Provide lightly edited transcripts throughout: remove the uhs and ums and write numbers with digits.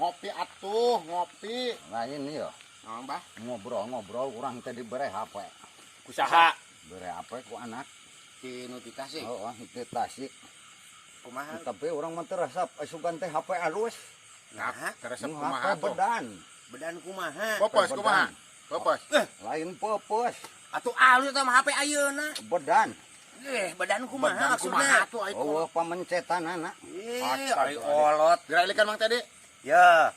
Ngopi atuh, ngopi. Lain ya. Mbah. Ngobrol-ngobrol kurang tadi bere HP. Kusaha? Bere HP ku anak. Di notifikasi. Oh, itu tasik. Kumaha? Tapi orang mah terasa asugan teh HP alus. Nah, terasa HP kumaha tuh? bedan. Bedan kumaha? Popos kumaha? Popos. Lain popos. Atuh alus sama HP ayeuna. Bedan. Bedan kumaha Kumaha maksudna? tuh ai Oh, pamencetan anak. Ari olot. Geralikan Mang tadi. Ya.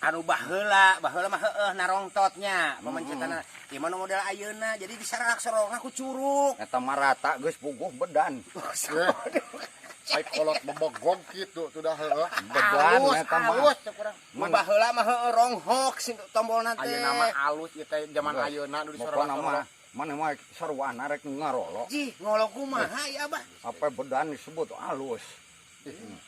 Anu baheula mah heueuh narongtotnya pemencetana. Ieu mah model ayeuna jadi disarak sorongna ku curug. Eta mah rata geus puguh bedan. Ai kolot membogong kitu tuh dah heueuh. Bedan eta mah. Halus kurang. Mun baheula mah heueuh ronghok sing tombolna teh. Ayeuna mah halus ieu teh zaman ayeuna nu Pokona disorot. mah mana mah saruan arek ngarolo. Jih, ngolo kumaha ya, Abah? Apa bedan disebut alus.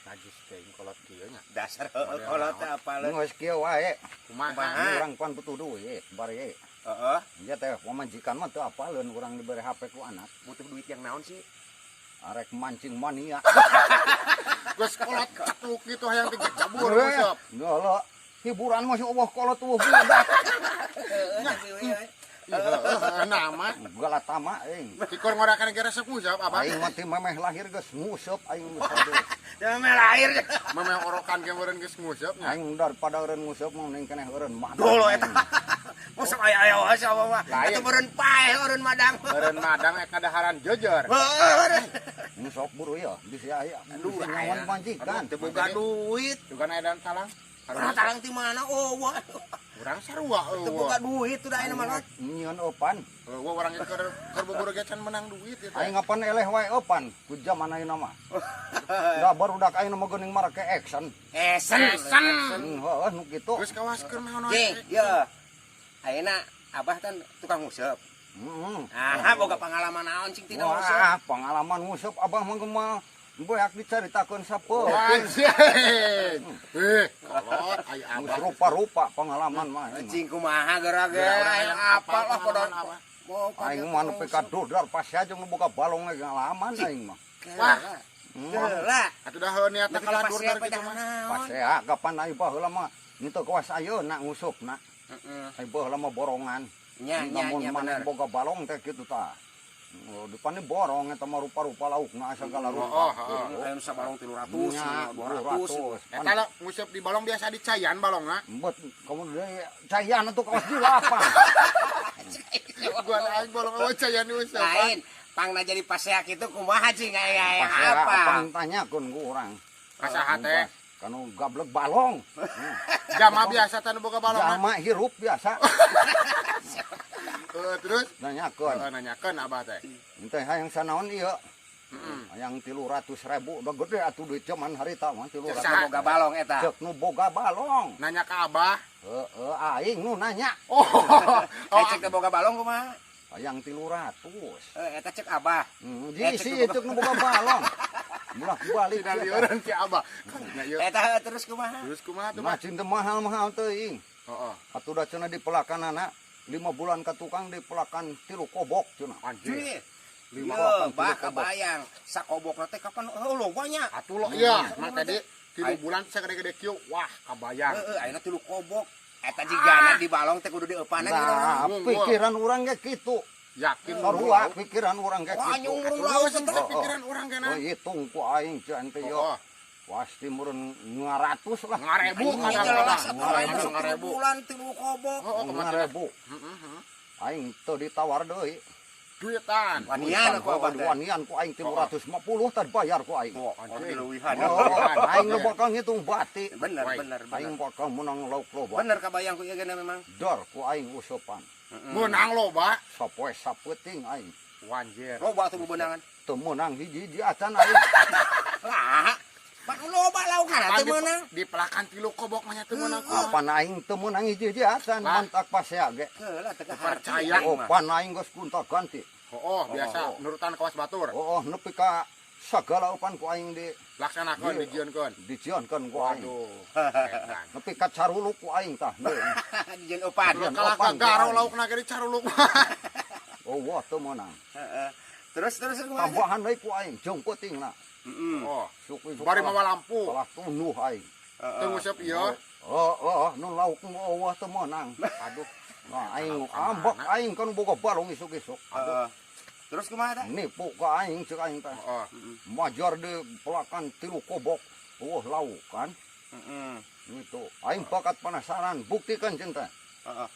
Najis teh kolot kieu nya. Dasar heueuh kolot teh apaleun. Geus kieu wae. Kumaha? Urang pan butuh duit bari. Heeh. Ieu teh pamajikan mah teu apaleun urang dibere HP ku anak. Butuh duit yang naon sih? Arek mancing mania. Geus kolot cetuk kitu hayang teh cabur usap. Ngolo hiburan mah eueuh kolot eueuh budak. Nama Galatama aing. Tikor ngorakan ge resep ngusap apa? Aing mah teh memeh lahir geus nguseup aing geus. Demel lahir. Memang orokan ge meureun geus ngusap nya. Aing daripada eureun nguseup mah mending keneh eureun madang. Dulu eta. Mosok aya wae sama mah. Lain. Atuh beureun paeh eureun madang. Meureun madang ek kadaharan jejer. Ini sok buru ya, bisa aya. Aduh, Bisa nyawan majikan. Teu boga duit. Juga aya dan talang. Urang talang ti mana? Oh, wah. Urang sarua Teu boga duit teh da ayeuna mah. Nyieun opan. Eueuh urang ge keur bubur ge can menang duit eta. Aing ngapan eleh wae opan. Ku zaman ayeuna mah. Da barudak ayeuna mah geuning marake action. Esen. Heeh nu kitu. Geus kawaskeun naon Jing, ya. Ayeuna Abah kan tukang nguseup. Heeh. Ah, boga pengalaman naon cing tina nguseup. Wah, pengalaman nguseup abah mah gemah beak dicaritakeun sapeut. Anjing. Kolot aya Geus abah. rupa-rupa pengalaman mah. Cing kumaha gara-gara aya apal lah pada. Aing mah nepi ka dodar pas aja nu boga balong ge ngalaman aing mah. Wah. Heula. Atuh dah heuh niatna kaladur dar kitu mah. Pas ya kapan aing baheula mah ngitu kawas ayeuna ngusupna. Heeh. Aing baheula mah borongan. Nya Namun mana bener. boga balong teh kitu tah. Oh, dipane borong eta mah rupa-rupa laukna segala Oh, rupa. Aya sabarong 300, Nya 200. Eta lah nguseup di balong biasa dicayan balongna. Embet kamu deui cayan atuh kawas di lapang. Gua aing bolong eueuh cayan usap. Lain, pangna jadi paseak itu kumaha cing aya Apa apa? tanyakeun ku urang. Kasaha teh? Kanu gablek balong. Jama biasa tanu boga balongna. Jama hirup biasa. Terus Nanyakeun. nanyakeun abah teh. Teh hayang sanaon ieu? Heeh. Hayang 300.000 udah gede atuh duit zaman harita mah 300. Cek boga balong eta. Cek nu boga balong. Nanya ke abah. Heeh, aing nu nanya. Oh. Cek teh boga balong kumaha? Hayang 300. Eta cek Abah. Jisi cek nu boga balong. Mulak balik. Tidak liuran si abah. Nya ieu. Eta terus kumaha? Terus kumaha tuh, Mah? Macin teh mahal-mahal teuing. Heeh. Atuh da cenah dipelakanana 5 bulan ka tukang dipelakan 3 kobok cenah. Anjir. Lima Yo, kobok, bah tilu kobok. kabayang. Sakobokna teh kapan lo banyak. Atuh lo iya, mah tadi 3 bulan sagede-gede kieu. Wah, kabayang. Heeh, ayeuna 3 kobok. Eta jigana di balong teh kudu dieupanan gitu. Nah, pikiran urang ge kitu. Yakin Sarua pikiran urang ge Wah, kitu. nyungurung Lawas lawas teh teh. pikiran urang Oh, kana. hitung ku aing can teh yo. Oh, Pasti meureun 200 lah. 5.000 Ini kadang-kadang. jelas atuh ayeuna Kadang-kadang 10 5.000. bulan 3 kobok. Oh, kemana? 5.000. Heeh. Aing teu ditawar deui. Duitan. Wanian aku Abah teh. Wanian ku aing 350 tadi bayar ku aing. Oh, dileuwihan. Oh, aing nu bakal ngitung bati. Bener, Wai. bener, Aing bener. bakal menang lauk loba. Bener kabayang ku ieu geuna memang. Dor ku aing usupan. Menang loba. Sapoe sapeuting aing. Wanjir. Loba tuh bebenangan. Teu meunang hiji-hiji acan aing. Lah, pak loba laukana teu meunang. Di pelakan 3 kobok mah nya teu meunang. Apan aing teu meunang hiji-hiji acan Lah. mantak pasea ge. Heula teu Percaya. Opan aing geus gonta-ganti. Oh, biasa nurutan kawas batur. Oh, nepi ka sagala opan ku aing Laksanakeun dijieunkeun. dijieunkeun ku aing. Waduh. Nepi ka caruluk ku aing tah. Dijeun opan. Kalau kalah garo laukna ge dicaruluk. Oh, wah teu meunang. Heeh. Terus kumaha? Tambahan deui ku aing jeung peutingna. Heeh. Oh, Suku bari mawa lampu. Salah tunuh aing. Teu ngusep ieu. Nu lauk mu eueuh teu meunang. Aduh. Nah aing ambek aing kan boga balong isuk-isuk. Aduh. Terus kumaha teh? Nipu ka aing ceuk aing teh. Heeh. Majar di pelakan 3 kobok. Lauk kan. Heeh. Gitu. Aing bakat penasaran, buktikan cinta.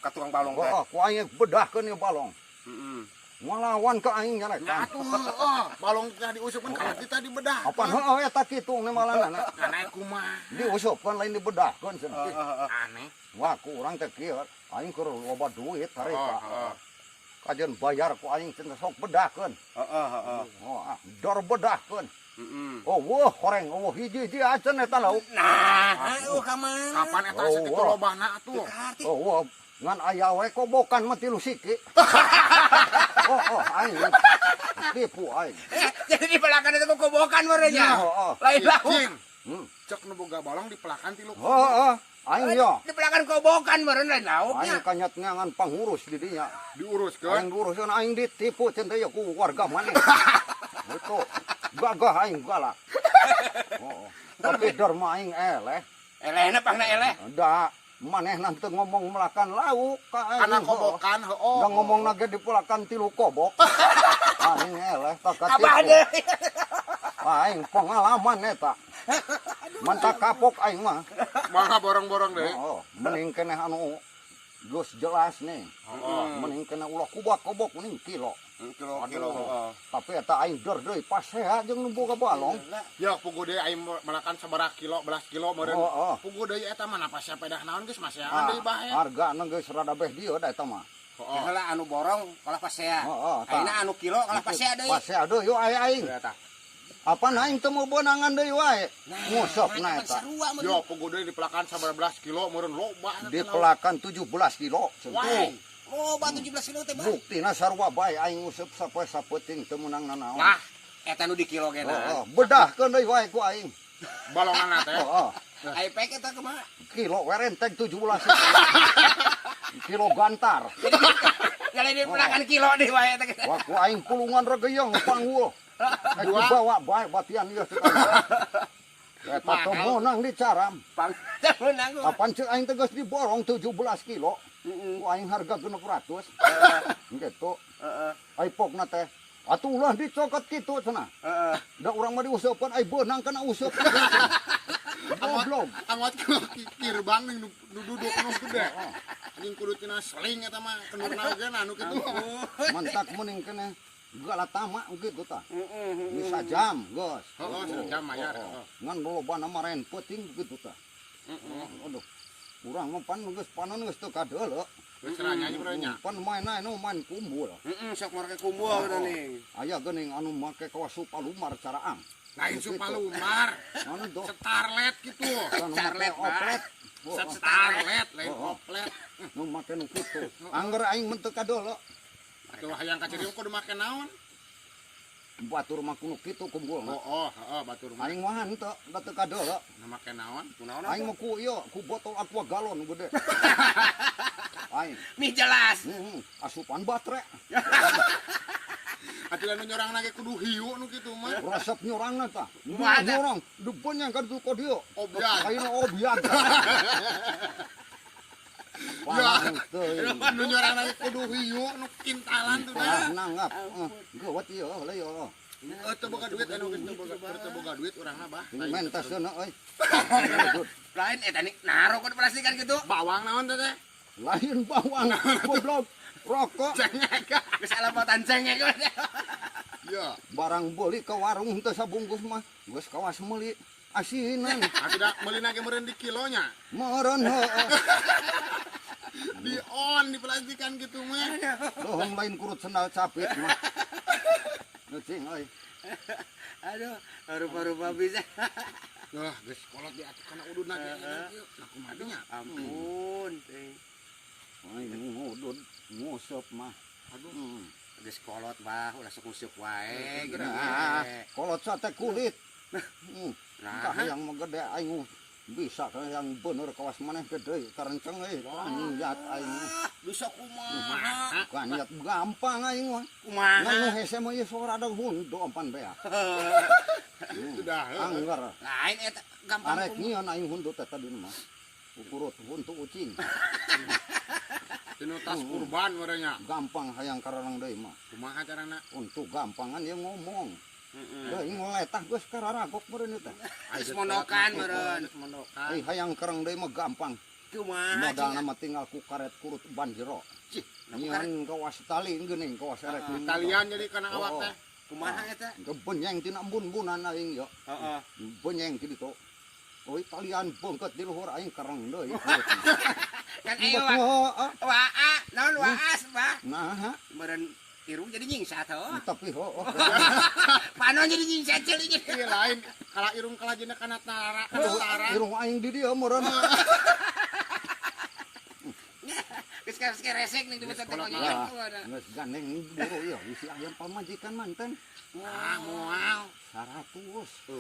Ka tukang balong teh. Ku aing bedahkeun ieu balong. Heeh. Ngalawan ka aing Nah nyarekan. atuh balong teh diusupkeun ka kita dibedah. Apaan heueuh eta kitu nemalanana. Aneh kumaha. Diusupkeun lain dibedahkeun cenah. Aneh. Wah, kurang teh kieu aing keur loba duit harita. Heeh. Kajian bayar ku aing cenah sok bedahkeun. Heeh. Dor bedahkeun. Heeh. Wah, horeng, hiji-hiji acan eta lauk. Nah, kamana? Kapan eta sakitu lobana atuh? Wah, ngan aya we kobokan mah 3 siki. Aing tipu aing. Jadi di belakang itu kobokan merenya. Lain lauk. Cing. Cek nu boga balong di pelakan 3 kobok. Aing yo. Di belakang kobokan meureun lain lauknya. Aing kanyat ngan pangurus di dinya. Diuruskeun. Aing diuruskeun aing ditipu cenah ya ku warga maneh. Itu gagah aing galak. Tapi dor mah aing eleh. Elehna pangna eleh. Da maneh nanti ngomong melakan lauk ka aing. Kana kobokan heuh. Da ngomong nage di pelakan 3 kobok. Aing eleh tak katipu. Apa ada? Aing pengalaman eta. Mantap kapok aing mah. Mangga borong-borong deui. Mending keneh anu geus jelas nih. Mending keneh ulah kubak-kobok mending kilo. Kilo. Tapi eta aing dor deui pasea jeung nu boga balong. Ya pugu deui aing melakan sabaraha kilo, belas kilo meureun. Pugu deui eta mah napa pedah naon geus masehan deui bae. Hargana geus rada beh dieu da eta mah. Heula anu borong kalah pasea. Ayeuna anu kilo kalah pasea deui. Pasea deui yo aing. Apa aing teu mau beunangan deui wae. Ngusopna eta. Yo pugu deui di pelakan 11 kilo meureun loba. Di pelakan 17 kilo. Wah. Oh, 17 kilo teh, Bang. Buktina sarua bae aing nguseup sapoe sapeting teu meunang nanaon. Wah, eta nu di kilo kena. Bedahkeun deui wae ku aing. Balongan teh. Ai pek eta kumaha? Kilo werenteng 17. Kilo gantar. Jadi di pelakan kilo deh wae eta. Wah ku aing pulungan regeyong panggul. Aku bawa bae batian ieu teh. Eta teh meunang dicaram. Menang. Kapan ceuk aing teh geus diborong 17 kilo. Ku aing harga 600. Gitu. Ai pokna teh atuh ulah dicokot kitu cenah. Da urang mah diuseupeun ai beunang kana useup. Goblok. Anggot kikir bang nu duduk nu gede. Anjing kudu tina seling eta mah kenurna ge anu kitu. Mantak mending keneh galatama gitu tah. Bisa jam, geus. Heeh, jam mayar. Ngan lobana maren peuting gitu tah. Aduh. Urang mah pan geus panon geus teu kadeuleu. Geus nanya nya. Pan main ae nu main kumbul. Sok make kumbul nih. Aya geuning anu make kawas palumar caraang. Lain supalumar. Anu do. Starlet gitu. Anu make oplet. Starlet lain oplet. Nu make nu kitu. Angger aing mun teu kadeuleu. Atuh hayang kaciriu kudu make naon? Batur mah kudu kitu kumbulna. Batur mah. Aing mah henteu da teu kadeuleu. Make naon? Kunaon? Aing mah ku ieu ku botol aqua galon nu gede. Aing. Mi jelas. Asupan baterai. Atuh anu nyorang lagi kudu hiu nu kitu mah. Resep nyorangna tah. Moal ada. Nyorang depan yang kan ku dieu. Obyag. Ayeuna obyag. Palang teuing. Nu nyorang lagi kudu hiu nu kintalan tuh dah. Nanggap. Gawat ieu lah ieu. Teu boga duit anu geus teu boga duit urang mah bah. Mentasna euy. Lain eta nih naro ke plastikan gitu. Bawang naon teh teh? Lain bawang goblok. Rokok. Cengek. Geus alapatan cengek. Ya. Barang beli ke warung teu sabungkus mah. Geus kawas meuli asinan. Atuh da meuli nage meureun di kilonya. Meureun heueuh. Di on di plastikan gitu mah. Dohong lain kurut sendal capit mah. Cing euy. Aduh, rupa-rupa bisa. Wah, geus kolot di atuh kana ududna ge. Nah kumaha nya? Ampun, teh. Aing ngudud nguseup mah. Aduh. Geus kolot bah, ulah sok nguseup wae gitu. Kolot sate kulit. Nah, Tah yang mah gede aing bisa kan yang bener kawas maneh gede karenceng anjing lihat aing Bisa kumaha? kan lihat gampang aing mah Kumaha? nganu hese mah ieu sora ada hundo ampan bea Sudah. anggar Lain eta gampang arek nyieun aing hundo teh tadi mah ukurut untuk ucing Tinu tas kurban merenya. gampang hayang kararang deui mah Kumaha carana? untuk gampangan dia ngomong deui ngoletah geus kararagok meureun teh Geus mondokan meureun. Mondokan. hayang kereng deui mah gampang Kumaha? modalna mah tinggal ku karet kurut ban jero Cih, nyieun kawas tali geuning kawas erek Kalian jadi kana awak teh. kumaha eta? benyeng tina embun-bunan aing yo Heeh. benyeng ti ditu oi talian beungket di luhur aing kereng deui Kan aya waa, naon waas, Bah. nah Meureun irung jadi nyingsat heuh. tapi Panon jadi nyingsat ceuli jadi. Ieu lain kala irung kalajina kana tara, tara. irung aing di dieu meureun Geus resek nih di betul teh ya geus gandeng buru ieu isi ayam pamajikan manten Ah, moal. 100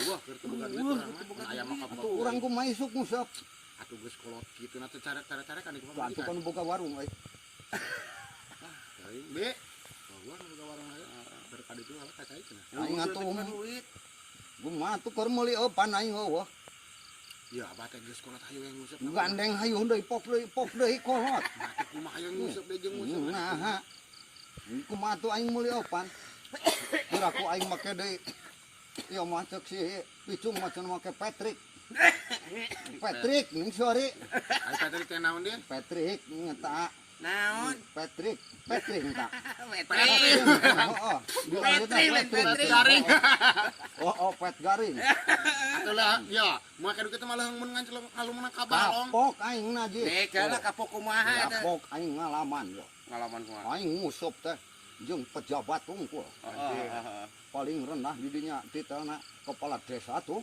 Wah, keur teu boga duit urang mah. Aya mah atuh urang ku maisuk ngusap atuh geus kolot kitu na teh cara-cara kan ieu atuh kan boga warung euy Be. Gua nu boga warung aya. Berkali itu ala kacai cenah. aing atuh duit. gumah atuh keur meuli eupan aing eueuh Ya, abah teh geus kolot hayu yang ngusep. gandeng hayu deui pok deui kolot Mati kumaha yang ngusep deui jeung ngusep. nah kumaha tuh aing meuli eupan keur aku aing make deui ieu mah ceuk si picung mah cenah make Patrick ning sorry Ai tadi teh naon dia? Patrick ngeta Naon? Patrick entah Patrick. oh Patrick. Garing. oh pet garing Atuh lah, ya, moal kitu teh malah mun ngancelong alumna ka balong. kapok aing naji Dekala kapok kumaha eta? kapok aing ngalaman yo Ngalaman kumaha? aing ngusup teh jeung pejabat unggul paling rendah di dinya titelna kepala desa tuh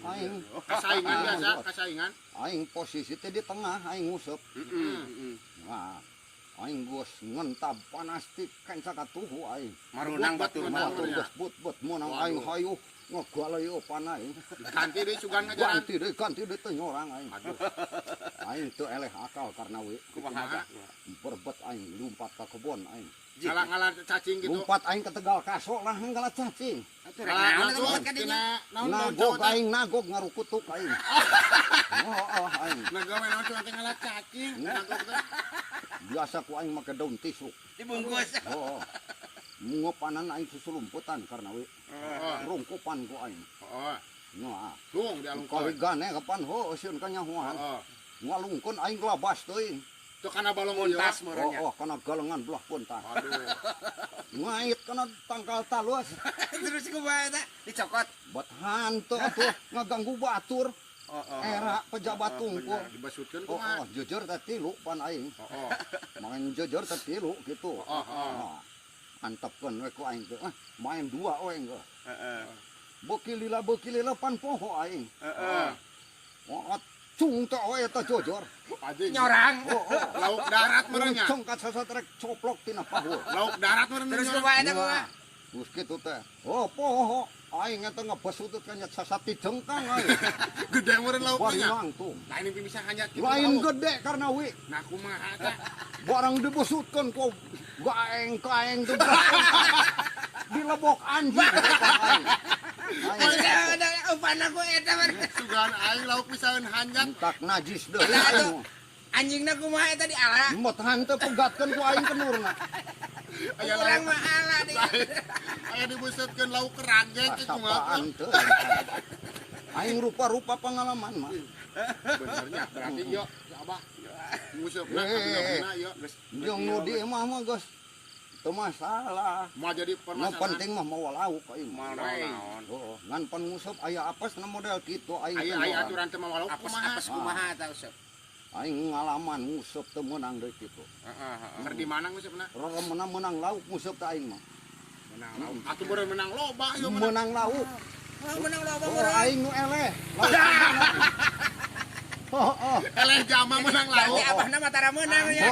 aing Kasaingan biasa, kasaingan. aing posisi teh di tengah aing ngusup nah aing geus ngentab panas ti kanca katuhu aing Marunang batur batur ya. geus but meunang aing hayu ngegaleui eupan aing Ganti deui sugan ngajaran. ganti deui teh nyorang aing aing teu eleh akal karena we Kumaha? berbet aing lumpat ka kebon aing Ngala cacing gitu. lumpat aing ke Tegal Kaso lah ngala cacing Atuh rek naon eta buat ka dinya? Tina naon nagog aing nagog ngarukutuk aing aing Nagawe naon cuman teh ngala cacing. Nagog teh. biasa ku aing make daun tisu Dibungkus. ngopanan aing susulumputan karena we rungkupan ku aing Oh, nah dung di alung kali kali. gane kapan sieun ka nyahoan Oh, ngalungkeun aing labas teuing itu kana balong Muntas ieu. meureunnya. kana galengan belah puntas Aduh. ngait kana tangkal talus Terus kumaha eta? Dicokot. buat hantu atuh ngaganggu batur Oh. era pejabat tungkul Dibasutkeun kumaha? jujur teh tilu pan aing Oh. main jujur teh tilu gitu Oh. antepkeun we ku aing teh main dua we engga Heeh. beuki lila pan poho aing Heeh. cung teh we eta jujur Pajing. Nyorang. Lauk darat merenya. cung ka sasatrek coplok tina pahu Lauk darat merenya. Terus kumaha eta kumaha? terus kitu teh poho aing eta ngebesutut ka nya sasati jengkang aing Gede meureun lauknya. barang tuh Lain yang bisa hanya kitu. lain lauk. gede karena we Nah kumaha teh? barang dibesutkeun ku gaeng-gaeng tuh dilebok anjing Udah upana ku eta mah. Sugan aing lauk pisaeun hanjat. tak najis deui Eta aing atuh. Anjingna kumaha eta diala? mot hante pegatkeun ku aing kenurna Aya Urang lauk. mah ala di. Aya dibusutkeun lauk kerangge ke kumaha. sapaan teu aing rupa-rupa pengalaman mah Benernya berarti yo Abah. Ngusupna kabina yo. jeung nu di imah mah geus teu masalah Mau jadi nu permasalahan. penting mah mau lauk aing mah Naon? ngan pan ngusup aya apesna model kitu aing teh Aya moal. aturan teh mau lauk kumaha? Apes kumaha eta usep? aing ngalaman ngusup teu meunang deui kitu Heeh. Keur di mana ngusupna? roro menang lauk ngusup teh aing mah Menang lauk. Atuh beureun menang loba yo menang. menang lauk Menang loba oh meureun. aing nu eleh Eleh jama menang lauk. Berarti abahna mah tara meunang ya.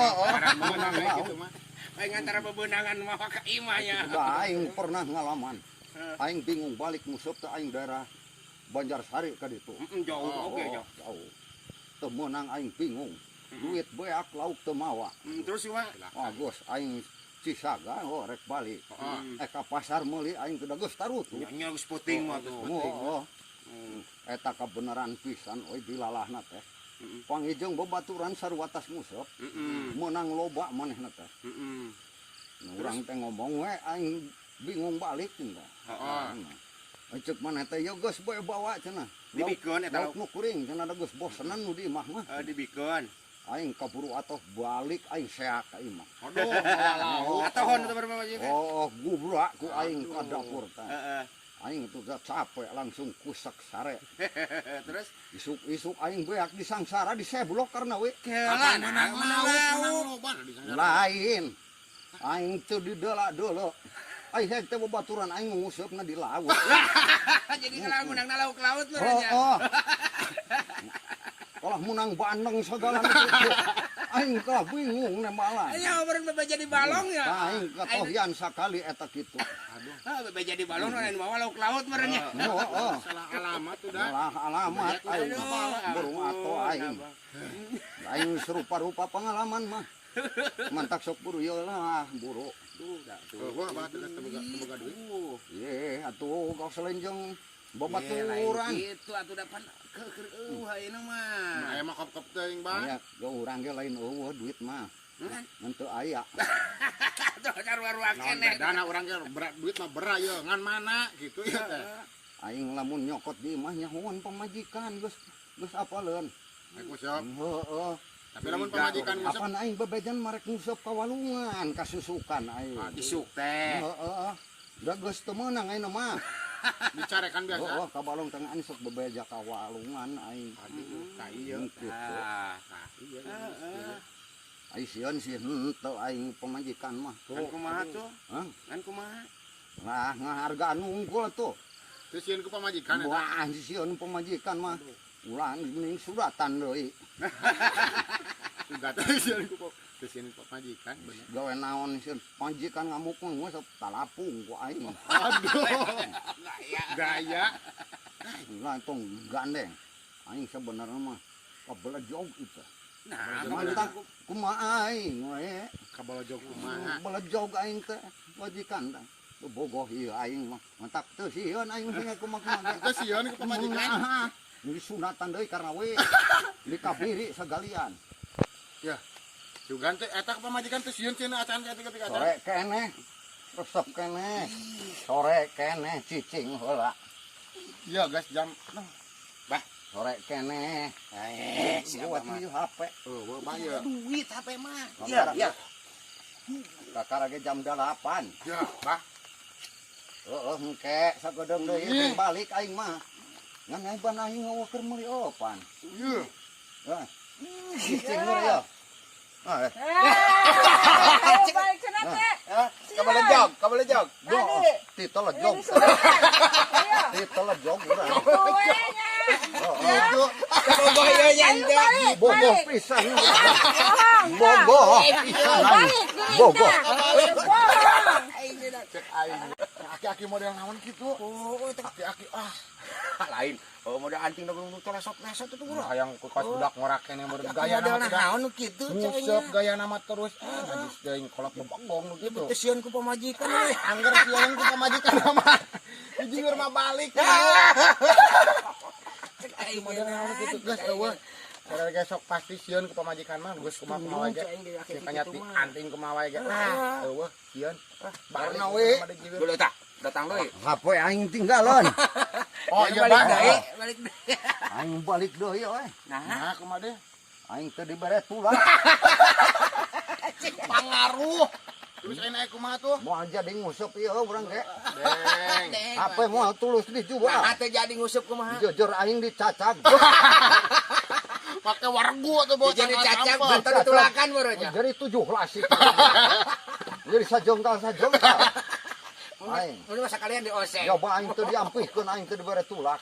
Menang gitu mah. Aing antara bebeunangan mah ka imah ya. Udah aing pernah ngalaman. Aing bingung balik musuh teh aing daerah Banjarsari ka ditu. Jauh oke jauh. Jauh. Teu meunang aing bingung. Duit beak lauk teu mawa. Terus sih mah. Gos aing Cisaga rek balik. Ka pasar meuli aing teu geus tarut. Nya geus puting mah tuh. Eta kabeneran pisan euy dilalahna teh. Pangijeng babaturan sarua tas ngusep. Meunang loba manehna teh. Urang teh ngomong we aing bingung balik cenah. Cek mana teh ya geus bae bawa cenah. Dibikeun eta lauk nu kuring cenah da geus bosenan nu di imah mah. Dibikeun. Aing kaburu atoh balik aing seak ka imah. Aduh, malah Atohon eta berapa jeung? Oh, gubrak ku aing ka dapur teh. Aing itu capek langsung kusek sare. Terus Isuk-isuk aing beak disangsara diseblok karena we. kelan menang loba di sana. Lain. Aing teu dideula-deula. Aing hek teh babaturan aing ngusupna di laut. Jadi kalau menang lauk laut lu Oh. Kalah menang bandeng segala itu. Aing kalah bingung nemalan. Aya beureun bebe jadi balong ya. Aing katohian sakali eta kitu. Bebe jadi balong lain bawa lauk laut meureun nya. Salah alamat udah. Salah alamat aing burung ato aing. Aing serupa-rupa pengalaman mah. Mantak sok buru ye lah buru. Gua mah teu teboga duit. Ye atuh kau selenjeng babaturan. Gitu atuh dapan keur ayeuna mah. Aya mah kop-kop teuing, Bang. Aya ge urang ge lain eueuh duit mah. Ngan teu aya. Tuh sarua-rua keneh. Dana urang ge berat duit mah berat ye ngan mana gitu ya teh. Aing lamun nyokot di imah nyahoan pamajikan geus apaleun. Ngusep. Heeh. Tapi lamun pamajikan ngusep Apan aing bebejan marek ngusep ka walungan kasusukan aing. Isuk teh. Heeh. Da geus teu meunang ayeuna mah. dicarekan biasa. Oh, ka balong tengah ani sok bebeja ka walungan aing. Aduh, ka ieu. Ai sieun sih henteu aing pamajikan mah. Kan kumaha tuh? Hah? Kan kumaha? Lah ngahargaan unggul tuh. Teu sieun ku pamajikan eta. Wah, sieun pamajikan mah. Ulang mending suratan deui. Enggak teh sieun ku pamajikan bener. Gawe naon sieun pamajikan ngamukun mah sok talapung ku aing. Aduh. Gaya. Lah tong gandeng. Aing sebenarnya mah kabelah jog itu. Nah, Mantap kumaha aing we. Kabalojog kumaha. Kabelah jog aing teh majikan teh. Bogoh ieu aing mah. Mantap teu sieun aing mah kumaha. Teu sieun ku pamajikan. Ini sunatan deui karena we dikabiri segalian. Ya. Sugan teh eta ku pamajikan teu sieun cenah acan ketika acan. Sore keneh. Resep keneh. Sore keneh cicing heula. Iya, guys, jam Sore keneh. Buat ieu HP. oh, bayar. duit HP mah. Iya. Kakara ge jam 8. Ya, bah. Heeh, engke sagodong deui balik aing mah. Ngan aing ban aing ngaweukeun meuli opan. Iya. Hah. Cicing meureun ya. Balik sana teh. Kabalejog. Titol jog. Titol jog urang. Kuenya. Itu Bogoh ieu nya Balik. Bogoh pisan. Bohong. Bogoh pisan aing. Bogoh. Bohong. cek aing. Aki-aki model naon kitu? Oh, Aki-aki lain. Oh, modal anting dagung nu telesot-lesot itu urang. hayang ku pas budak ngorakeun yang Gaya bergaya model nama naon nu kitu ngusep gaya nama terus. Najis deui kolot bebogong nu kitu. Teu sieun ku pamajikan we. Angger sieun ku pamajikan nama. Hiji ngeur mah balik. Cek aing Model naon kitu geus eueuh. Karena gesok pasti sieun ku pamajikan mah geus kumaha ge. Si kanyati anting kumaha ge. Eueuh sieun. Barna we. Dulu tah, datang deui. HP aing tinggalan. Oh iya balik bah. deui, balik deui. Aing balik deui we. Nah, Nah, kumaha deh? Aing teu dibere tulang. Pangaruh. Terus aing naik kumaha tuh? Moal jadi ngusep ieu urang ge. Deng. HP moal tulus dijual. nah teh jadi ngusup kumaha? Jujur aing dicacag. Pakai wargu tuh bawa Jadi tanggal cacak sampel. bentar ditulakan barunya. Jadi 17 itu. Jadi sajongkal. Aing. Mun masa kalian di oseng. Coba aing teu diampihkeun aing teu dibere tulak.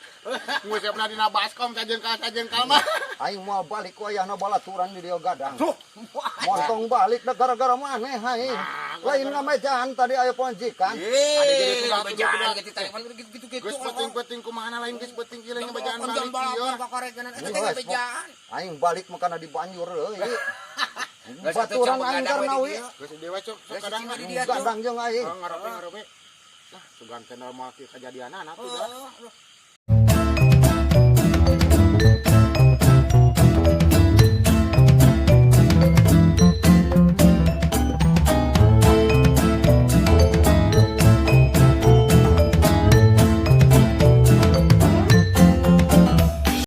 Ngusepna dina baskom sajengkal mah. Aing mau balik ku ayahna balaturan di dieu gadang. Montong balik da gara-gara maneh aing. Lain ngamejaan tadi aya panjikan. Bejaan gitu teh gitu-gitu. Geus penting-penting kumaha lain geus penting ieu bejaan balik ieu. Bejaan. Aing balik makana di banjur euy. Geus atuh Baturan coba aing gadang karena we wi. di dieu. Geus dewa sok kadang Geus di dia tuh. Gadang jeung aing. ngarope. Lah sugan teh normal kejadian anak tuh dah.